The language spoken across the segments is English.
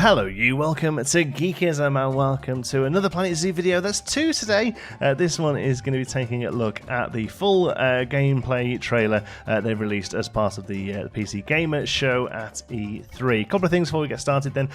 Hello you, welcome to Geekism and welcome to another Planet Zoo video. That's two today. This one is going to be taking a look at the full gameplay trailer they've released as part of the PC Gamer show at E3. A couple of things before we get started then.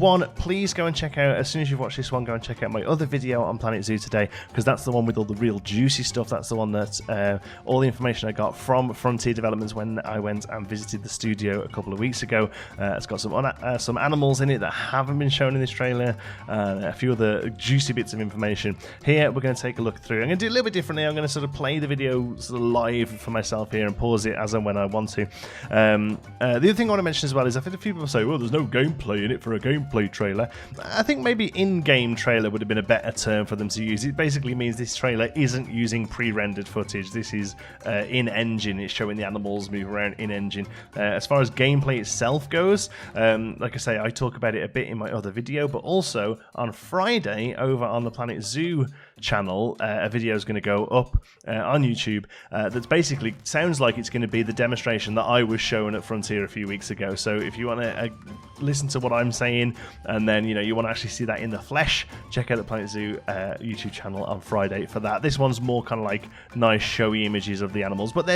One, please go and check out, as soon as you've watched this one, go and check out my other video on Planet Zoo today, because that's the one with all the real juicy stuff. That's the one that all the information I got from Frontier Developments when I went and visited the studio a couple of weeks ago. It's got some animals in it that haven't been shown in this trailer, a few other juicy bits of information. Here we're going to take a look through. I'm going to do a little bit differently. I'm going to sort of play the video sort of live for myself here and pause it as and when I want to. The other thing I want to mention as well is I've had a few people say, well, there's no gameplay in it for a gameplay trailer. I think maybe in-game trailer would have been a better term for them to use. It basically means this trailer isn't using pre-rendered footage. This is in-engine. It's showing the animals move around in-engine. As far as gameplay itself goes, like I say, I talk about it a bit in my other video, but also on Friday over on the Planet Zoo channel, a video is going to go up on YouTube that's basically sounds like it's going to be the demonstration that I was shown at Frontier a few weeks ago. So if you want to listen to what I'm saying and then you want to actually see that in the flesh, check out the Planet Zoo YouTube channel on Friday for that. This one's more kind of like nice showy images of the animals, but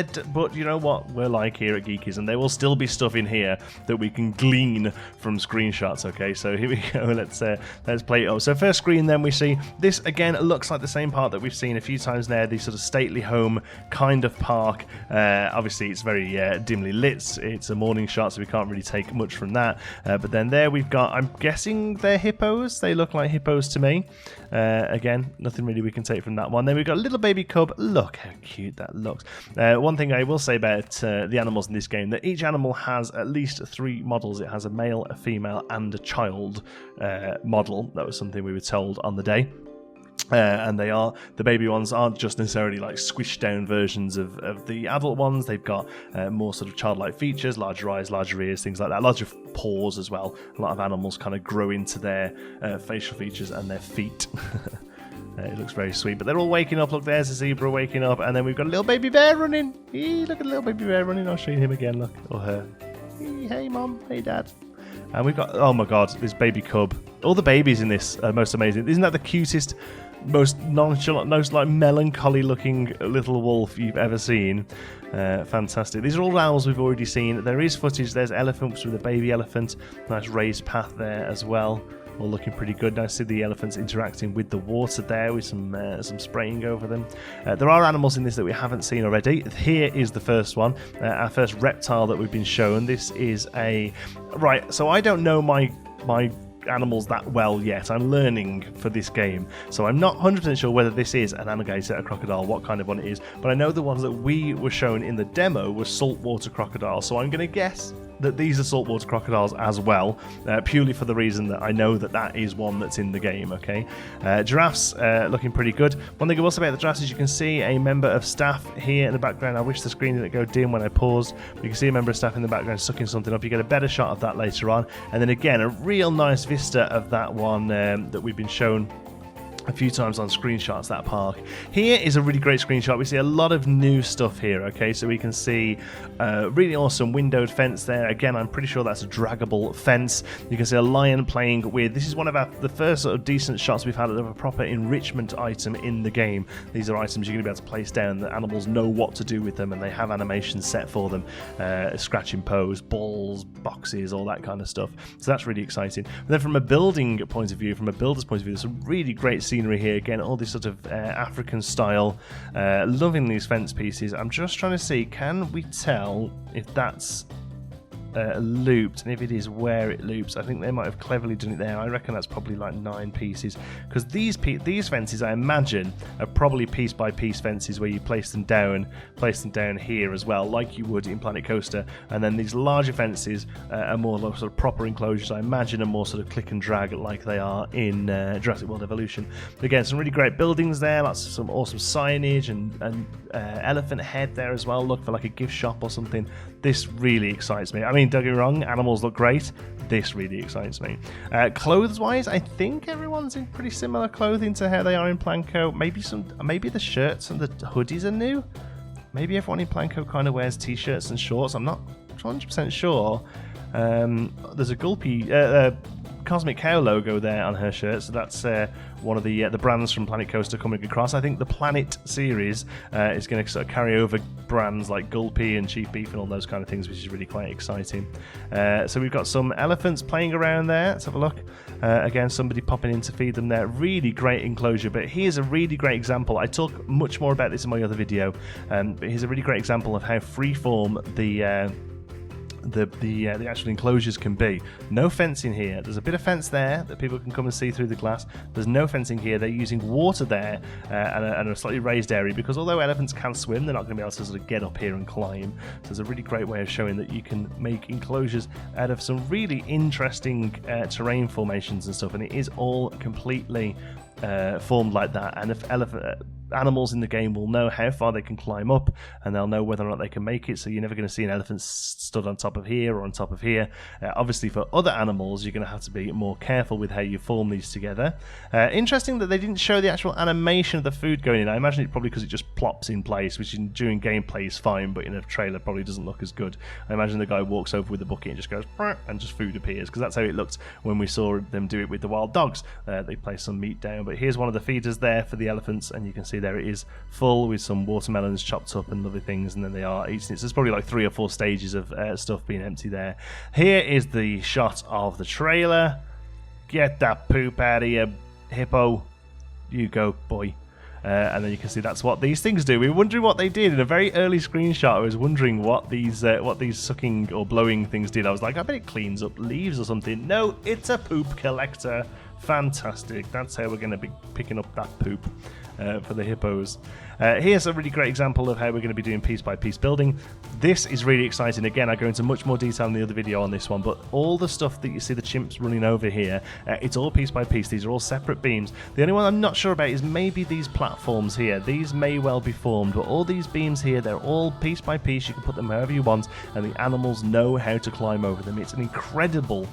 you know what we're like here at Geekies, and there will still be stuff in here that we can glean from screenshots. Okay, so here we go. Let's play it up. So first screen, then we see this again. It looks like the same part that we've seen a few times there. The sort of stately home kind of park. Obviously, it's very dimly lit. It's a morning shot, so we can't really take much from that. But then there we've got. I'm guessing they're hippos. They look like hippos to me. Again, nothing really we can take from that one. Then we've got a little baby cub. Look how cute that looks. One thing I will say about the animals in this game, that each animal has at least 3 models. It has a male, a female, and a child model. That was something we were told on the day. And the baby ones aren't just necessarily like squished down versions of the adult ones. They've got more sort of childlike features, larger eyes, larger ears, things like that, larger paws as well. A lot of animals kind of grow into their facial features and their feet. It looks very sweet, but they're all waking up. Look, there's a zebra waking up, and then we've got a little baby bear running. Look at the little baby bear running. I'll show you him again, look, or her. Hey mom, hey dad. And we've got, oh my god, this baby cub. All the babies in this are most amazing. Isn't that the cutest, most nonchalant, most like melancholy looking little wolf you've ever seen? Fantastic. These are all owls we've already seen. There is footage. There's elephants with a baby elephant. Nice raised path there as well. All looking pretty good. Nice to see the elephants interacting with the water there with some spraying over them. There are animals in this that we haven't seen already. Here is the first one, our first reptile that we've been shown. This is a... Right, so I don't know my animals that well yet. I'm learning for this game, so I'm not 100% sure whether this is an alligator, a crocodile, what kind of one it is, but I know the ones that we were shown in the demo were saltwater crocodiles, so I'm going to guess that these are saltwater crocodiles as well, purely for the reason that I know that is one that's in the game, okay? Giraffes looking pretty good. One thing I will say about the giraffes is you can see a member of staff here in the background. I wish the screen didn't go dim when I paused, but you can see a member of staff in the background sucking something up. You get a better shot of that later on, and then again a real nice vista of that one that we've been shown a few times on screenshots, that park. Here is a really great screenshot. We see a lot of new stuff here, okay? So we can see really awesome windowed fence there. Again, I'm pretty sure that's a draggable fence. You can see a lion playing with... This is one of the first sort of decent shots we've had of a proper enrichment item in the game. These are items you're going to be able to place down. The animals know what to do with them, and they have animations set for them. Scratch and pose, balls, boxes, all that kind of stuff. So that's really exciting. But then from a building point of view, from a builder's point of view, there's some really great scenery here. Again, all this sort of African style. Loving these fence pieces. I'm just trying to see, can we tell if that's looped, and if it is, where it loops? I think they might have cleverly done it there. I reckon that's probably like 9 pieces, because these fences, I imagine, are probably piece by piece fences where you place them down here as well, like you would in Planet Coaster. And then these larger fences are more sort of proper enclosures. I imagine are more sort of click and drag like they are in Jurassic World Evolution. But again, some really great buildings there. Lots of some awesome signage and elephant head there as well. Look for like a gift shop or something. This really excites me. I mean, don't get me wrong, animals look great. This really excites me. Clothes-wise, I think everyone's in pretty similar clothing to how they are in Planco. Maybe the shirts and the hoodies are new. Maybe everyone in Planco kind of wears t-shirts and shorts. I'm not 100% sure. There's a Cosmic Cow logo there on her shirt, so that's one of the brands from Planet Coaster coming across. I think the Planet series is going to sort of carry over brands like Gulpy and Chief Beef and all those kind of things, which is really quite exciting. So we've got some elephants playing around there. Let's have a look. Again, somebody popping in to feed them there. Really great enclosure, but here's a really great example. I talk much more about this in my other video, but here's a really great example of how freeform the actual enclosures can be. No fencing here. There's a bit of fence there that people can come and see through the glass. There's no fencing here. They're using water there and a slightly raised area, because although elephants can swim, they're not going to be able to sort of get up here and climb. So it's a really great way of showing that you can make enclosures out of some really interesting terrain formations and stuff, and it is all completely formed like that. And if animals in the game will know how far they can climb up, and they'll know whether or not they can make it, so you're never going to see an elephant stood on top of here or on top of here. Obviously for other animals you're going to have to be more careful with how you form these together. Interesting that they didn't show the actual animation of the food going in. I imagine it's probably because it just plops in place, which during gameplay is fine, but in a trailer probably doesn't look as good. I imagine the guy walks over with the bucket and just goes and just food appears, because that's how it looked when we saw them do it with the wild dogs. They place some meat down, but here's one of the feeders there for the elephants, and you can see there it is full with some watermelons chopped up and lovely things, and then they are eating it. So there's probably like 3 or 4 stages of stuff being empty there. Here is the shot of the trailer. Get that poop out of here, Hippo. You go, boy. And then you can see that's what these things do. We were wondering what they did in a very early screenshot. I was wondering what these sucking or blowing things did. I was like, I bet it cleans up leaves or something. No, it's a poop collector. Fantastic. That's how we're going to be picking up that poop for the hippos. Here's a really great example of how we're going to be doing piece by piece building. This is really exciting. Again, I go into much more detail in the other video on this one, but all the stuff that you see the chimps running over here, it's all piece by piece. These are all separate beams. The only one I'm not sure about is maybe these platforms here. These may well be formed, but all these beams here, they're all piece by piece. You can put them however you want, and the animals know how to climb over them. It's an incredible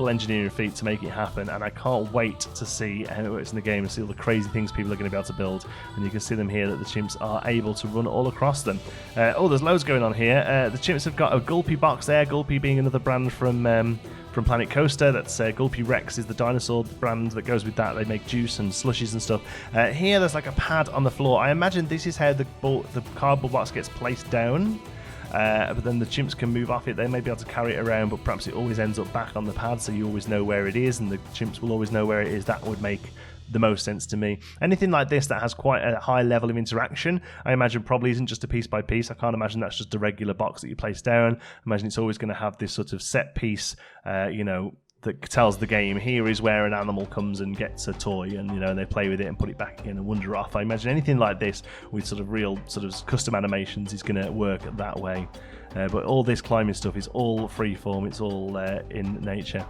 engineering feat to make it happen, and I can't wait to see how it works in the game and see all the crazy things people are going to be able to build. And you can see them here that the chimps are able to run all across them. There's loads going on here. The chimps have got a Gulpy box there, Gulpy being another brand from Planet Coaster. That's Gulpy Rex is the dinosaur brand that goes with that. They make juice and slushies and stuff. Here there's like a pad on the floor. I imagine this is how the cardboard box gets placed down. But then the chimps can move off it. They may be able to carry it around, but perhaps it always ends up back on the pad, so you always know where it is, and the chimps will always know where it is. That would make the most sense to me. Anything like this that has quite a high level of interaction, I imagine probably isn't just a piece by piece. I can't imagine that's just a regular box that you place down. I imagine it's always going to have this sort of set piece, that tells the game here is where an animal comes and gets a toy, and and they play with it and put it back again and wander off. I imagine anything like this with sort of real sort of custom animations is going to work that way. But all this climbing stuff is all freeform. It's all in nature.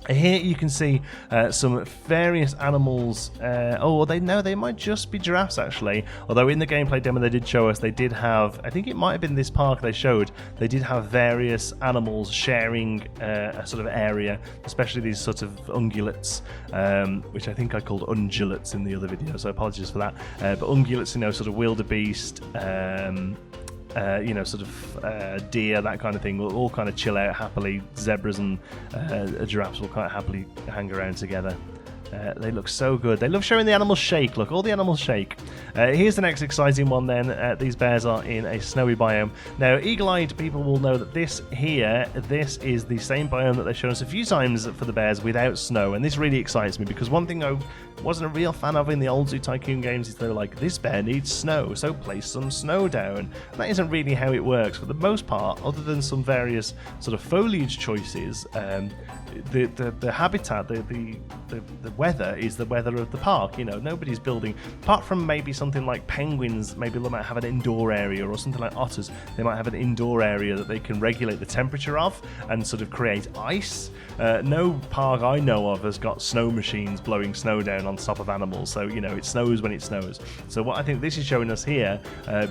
Here you can see some various animals. They might just be giraffes actually. Although in the gameplay demo they did show us, they did have, I think it might have been this park they showed, they did have various animals sharing a sort of area, especially these sort of ungulates, which I think I called undulates in the other video, so apologies for that. But ungulates, sort of wildebeest, deer, that kind of thing, will all kind of chill out happily. Zebras and giraffes will quite happily hang around together. They look so good. They love showing the animals shake. Look, all the animals shake. Here's the next exciting one then. These bears are in a snowy biome. Now, eagle-eyed people will know that this is the same biome that they've shown us a few times for the bears without snow, and this really excites me, because one thing I wasn't a real fan of in the old Zoo Tycoon games is they're like, this bear needs snow, so place some snow down. And that isn't really how it works. For the most part, other than some various sort of foliage choices, the habitat, the weather is the weather of the park. Nobody's building, apart from maybe something like penguins. Maybe they might have an indoor area, or something like otters. They might have an indoor area that they can regulate the temperature of and sort of create ice. No park I know of has got snow machines blowing snow down on top of animals, so it snows when it snows. So what I think this is showing us here,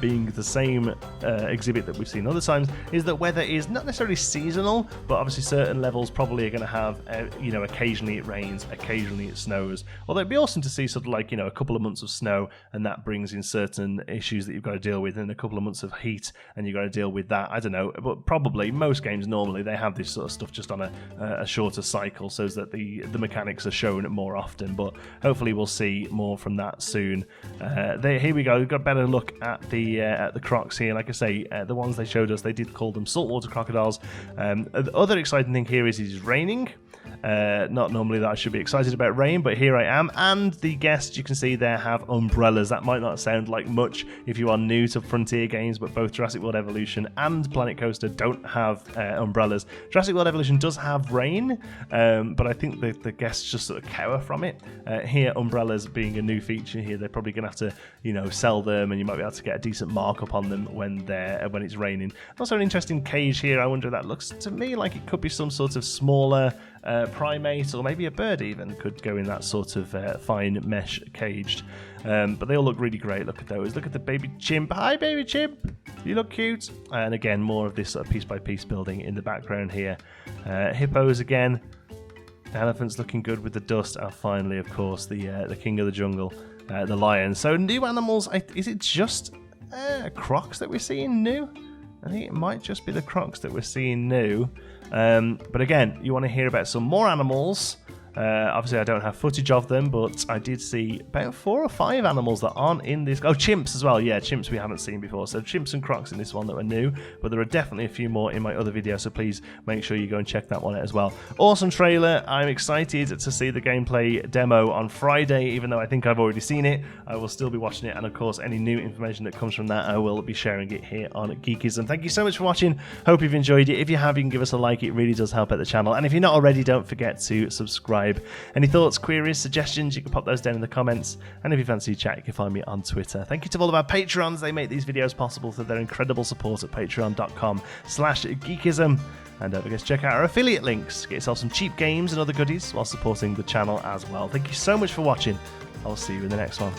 being the same exhibit that we've seen other times, is that weather is not necessarily seasonal, but obviously certain levels probably are going to have occasionally it rains, occasionally it snows. Although it'd be awesome to see sort of like, a couple of months of snow, and that brings in certain issues that you've got to deal with, and a couple of months of heat, and you've got to deal with that. I don't know, but probably most games normally they have this sort of stuff just on a shorter cycle, so that the mechanics are shown more often. But hopefully we'll see more from that soon. Here we go. We've got a better look at the crocs here. Like I say, the ones they showed us, they did call them saltwater crocodiles. The other exciting thing here is it is raining. Not normally that I should be excited about rain, but here I am. And the guests, you can see there, have umbrellas. That might not sound like much if you are new to Frontier games, but both Jurassic World Evolution and Planet Coaster don't have umbrellas. Jurassic World Evolution does have rain, but I think the guests just sort of cower from it. Here, umbrellas being a new feature here, they're probably going to have to, sell them, and you might be able to get a decent markup on them when it's raining. Also, an interesting cage here. I wonder if that looks to me like it could be some sort of smaller primate, or maybe a bird even could go in that sort of fine mesh caged. But they all look really great. Look at those. Look at the baby chimp. Hi, baby chimp. You look cute. And again, more of this sort of piece by piece building in the background here. Hippos again. Elephants looking good with the dust. And finally, of course, the king of the jungle, the lion. So new animals. Is it just crocs that we're seeing new? I think it might just be the crocs that we're seeing new. But again, you want to hear about some more animals. Obviously, I don't have footage of them, but I did see about 4 or 5 animals that aren't in this. Oh, chimps as well. Yeah, chimps we haven't seen before. So chimps and crocs in this one that were new, but there are definitely a few more in my other video, so please make sure you go and check that one out as well. Awesome trailer. I'm excited to see the gameplay demo on Friday, even though I think I've already seen it. I will still be watching it, and of course, any new information that comes from that, I will be sharing it here on Geekism. Thank you so much for watching. Hope you've enjoyed it. If you have, you can give us a like. It really does help out the channel. And if you're not already, don't forget to subscribe. Any thoughts, queries, suggestions, you can pop those down in the comments. And if you fancy chat, you can find me on Twitter. Thank you to all of our Patrons. They make these videos possible through their incredible support at patreon.com/geekism. And don't forget to check out our affiliate links. Get yourself some cheap games and other goodies while supporting the channel as well. Thank you so much for watching. I'll see you in the next one.